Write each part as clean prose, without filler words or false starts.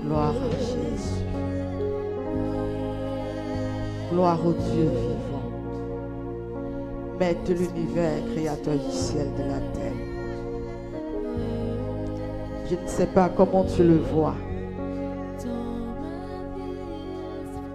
Gloire à Jésus. Gloire au Dieu vivant. Maître de l'univers, créateur du ciel et de la terre. Je ne sais pas comment tu le vois.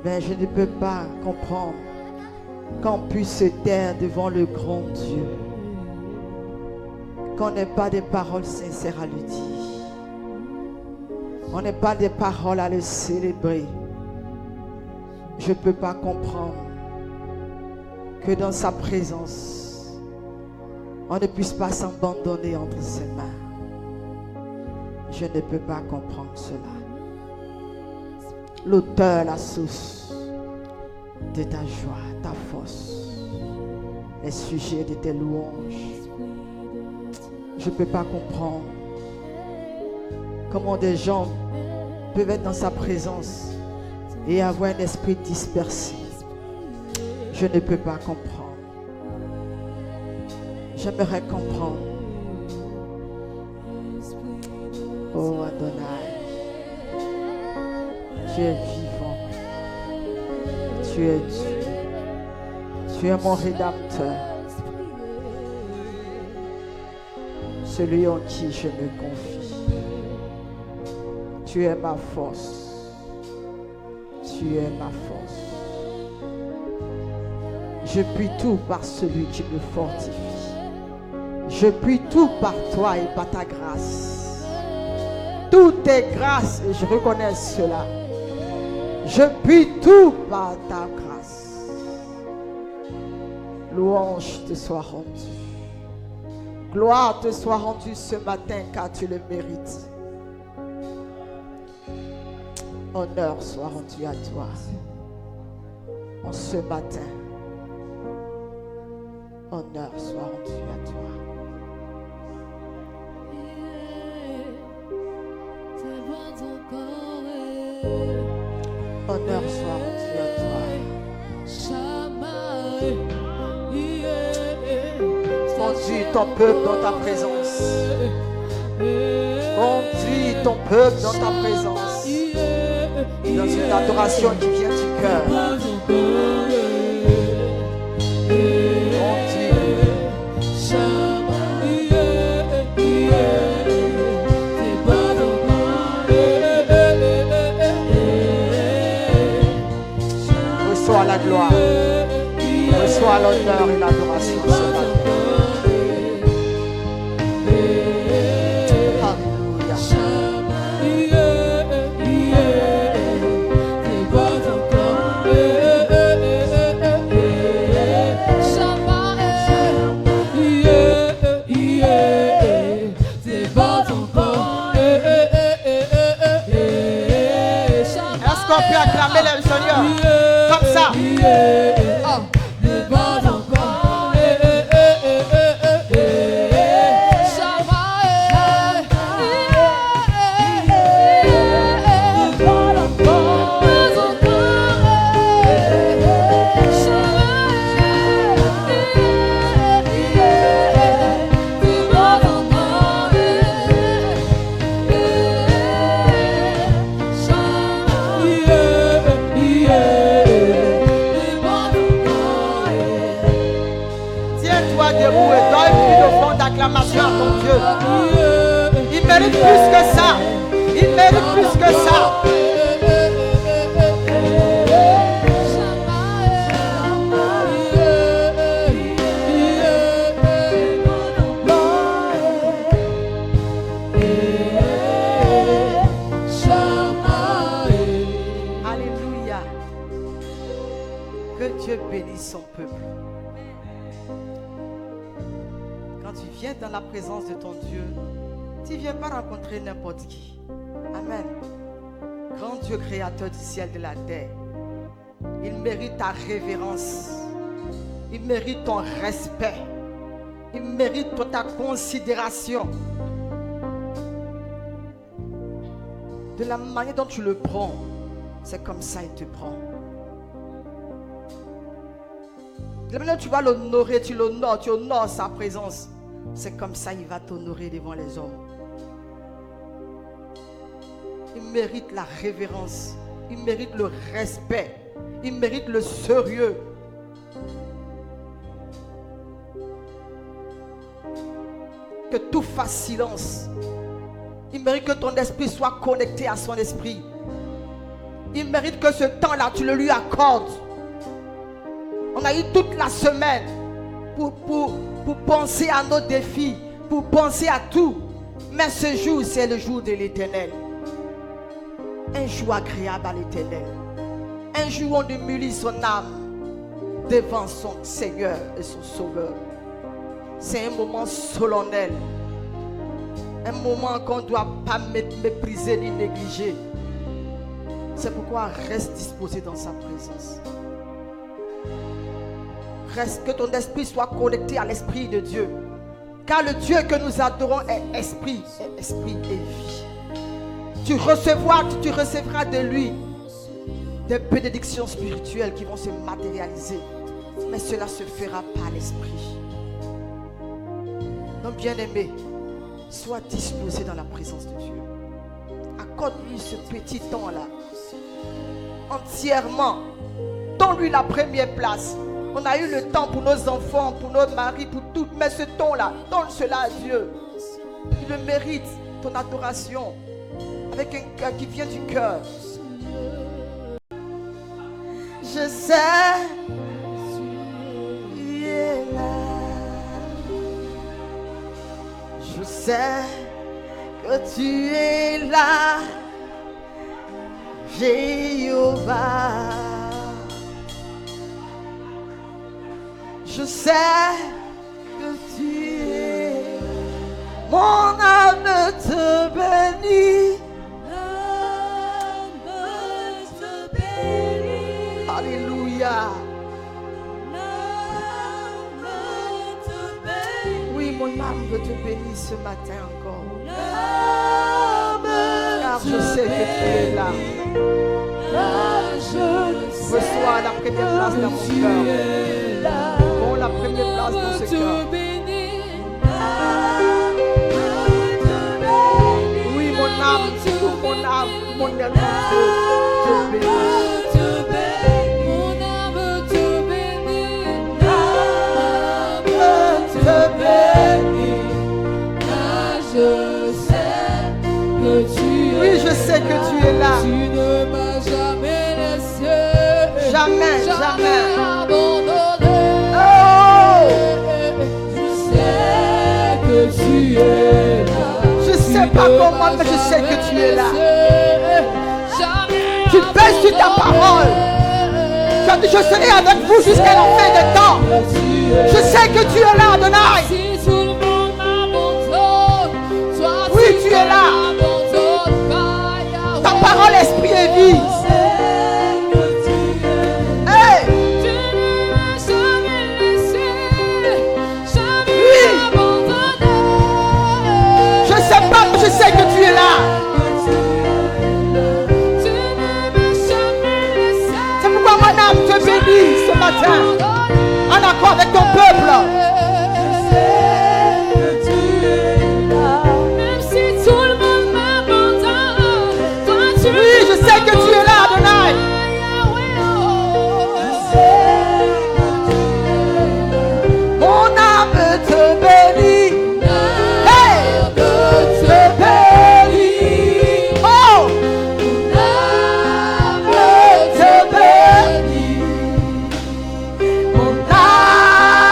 Mais je ne peux pas comprendre qu'on puisse se taire devant le grand Dieu. Qu'on n'ait pas de paroles sincères à lui dire. On n'ait pas de paroles à le célébrer. Je ne peux pas comprendre que dans sa présence, on ne puisse pas s'abandonner entre ses mains. Je ne peux pas comprendre cela. L'auteur, la source de ta joie, ta force, les sujets de tes louanges. Je ne peux pas comprendre comment des gens peuvent être dans sa présence et avoir un esprit dispersé. Je ne peux pas comprendre. J'aimerais comprendre. Oh Adonai, tu es vivant. Tu es Dieu. Tu es mon rédempteur. Celui en qui je me confie. Tu es ma force. Tu es ma force. Je puis tout par celui qui me fortifie. Je puis tout par toi et par ta grâce. Tout est grâce et je reconnais cela. Je puis tout par ta grâce. Louange te soit rendue. Gloire te soit rendue ce matin car tu le mérites. Honneur soit rendu à toi en ce matin. Honneur soit rendu à toi. Honneur soit rendu à toi. Conduis ton peuple dans ta présence. Conduis ton peuple dans ta présence. Dans une adoration qui vient du cœur. Reçois la gloire. Reçois l'honneur et l'adoration ce matin. On peut acclamer le Seigneur comme ça. Acclamation à ton Dieu. Il mérite plus que ça. Il mérite plus que ça. Alléluia. Que Dieu bénisse son peuple. Quand tu viens dans la présence de ton Dieu, tu ne viens pas rencontrer n'importe qui. Amen. Grand Dieu créateur du ciel et de la terre, il mérite ta révérence. Il mérite ton respect. Il mérite ta considération. De la manière dont tu le prends, c'est comme ça il te prend. De la manière dont tu vas l'honorer, tu l'honores, tu honores sa présence. C'est comme ça il va t'honorer devant les hommes. Il mérite la révérence. Il mérite le respect. Il mérite le sérieux. Que tout fasse silence. Il mérite que ton esprit soit connecté à son esprit. Il mérite que ce temps-là, tu le lui accordes. On a eu toute la semaine pour penser à nos défis, pour penser à tout. Mais ce jour, c'est le jour de l'Éternel. Un jour agréable à l'Éternel. Un jour où on humilie son âme devant son Seigneur et son Sauveur. C'est un moment solennel. Un moment qu'on ne doit pas mépriser ni négliger. C'est pourquoi reste disposé dans sa présence. Reste, que ton esprit soit connecté à l'Esprit de Dieu. Car le Dieu que nous adorons est esprit et vie. Tu recevras de lui des bénédictions spirituelles qui vont se matérialiser. Mais cela se fera par l'Esprit. Donc bien-aimé, sois disposé dans la présence de Dieu. Accorde-lui ce petit temps-là. Entièrement. Donne-lui la première place. On a eu le temps pour nos enfants, pour nos maris, pour tout. Mais ce temps-là, donne cela à Dieu. Il le mérite, ton adoration. Avec un cœur qui vient du cœur. Je sais, tu es là. Je sais que tu es là, Jéhovah. Je sais que tu es là. Mon âme te bénit. Alléluia. Oui, mon âme veut te bénir ce matin encore. Car je sais que tu es là. Reçois la première place dans mon cœur. Prends la première place dans ce cœur. Oui, mon âme, mon âme te bénit. Oui, je sais que tu es là. Tu ne m'as jamais laissé. Jamais, jamais. Abandonné. Oh! Je sais que tu es là. Je sais pas comment, mais je sais que tu es là. Tu pèses sur ta parole. Tu as dit, je serai avec vous jusqu'à la fin des temps. Je sais que tu es là, Adonai. Oui, tu es là. Ta parole, esprit et vie. Hey! Oui. Je sais pas, mais je sais que tu es là. C'est pourquoi mon âme te bénit ce matin. En accord avec ton peuple. Oui, je sais que tu es là, Adonai. Mon âme te bénit. Hey! Te bénit. Oh! Mon âme te bénit. Mon âme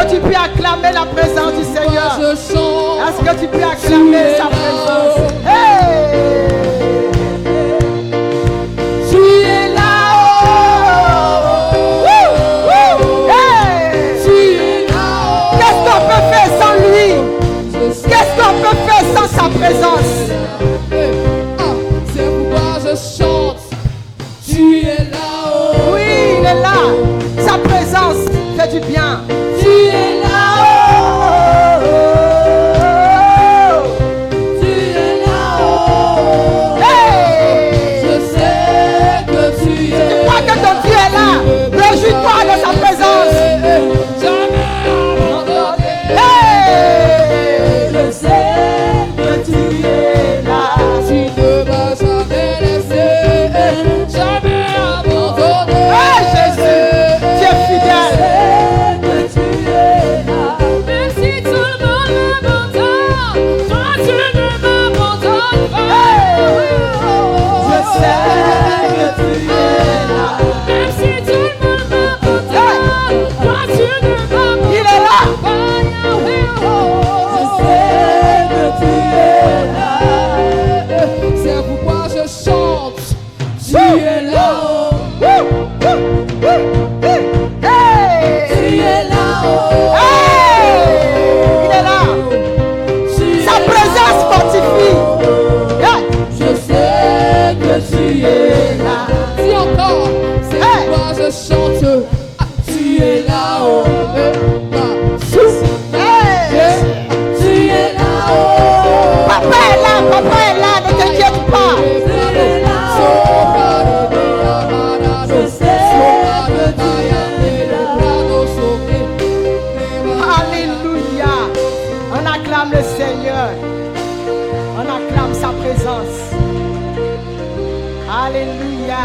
que tu peux acclamer la présence du Seigneur? Je chante. Est-ce que tu peux acclamer sa présence? Hey! Tu es là-haut. Hey! Tu es là-haut. Qu'est-ce qu'on peut faire sans lui? Je sais. Qu'est-ce qu'on peut faire sans sa présence? C'est pourquoi je chante. Tu es là-haut. Oui, il est là. Sa présence fait du bien. Tu es là-haut. Tu es là-haut. Hey! Je sais que tu es. Tu crois que ton Dieu est là? Réjouis-toi de sa présence. Jamais abandonné. Hey! Je sais que tu es là. Tu ne m'as jamais laissé. Jamais abandonné. Hey, Jésus, tu es fidèle. Que tu es là. Même si tout le monde m'abandonne, toi tu ne m'abandonnes pas. Je sais que tu es là. Même si tout le monde m'abandonne, toi tu ne m'abandonnes Il est là. pas. Je sais que tu es là. C'est pourquoi je chante. Tu es là-haut. Hey! Tu es là-haut. Hey! Il est là. Sa présence fortifie. Hey! Je sais que tu es là. Dis encore, c'est Hey! pourquoi je chante. Tu es là-haut. Hey! Tu es là-haut. Papa est là, ne t'inquiète pas. Tu es là-haut. Je sais que tu es là. Alléluia. On acclame le Seigneur. On acclame sa présence. Alléluia.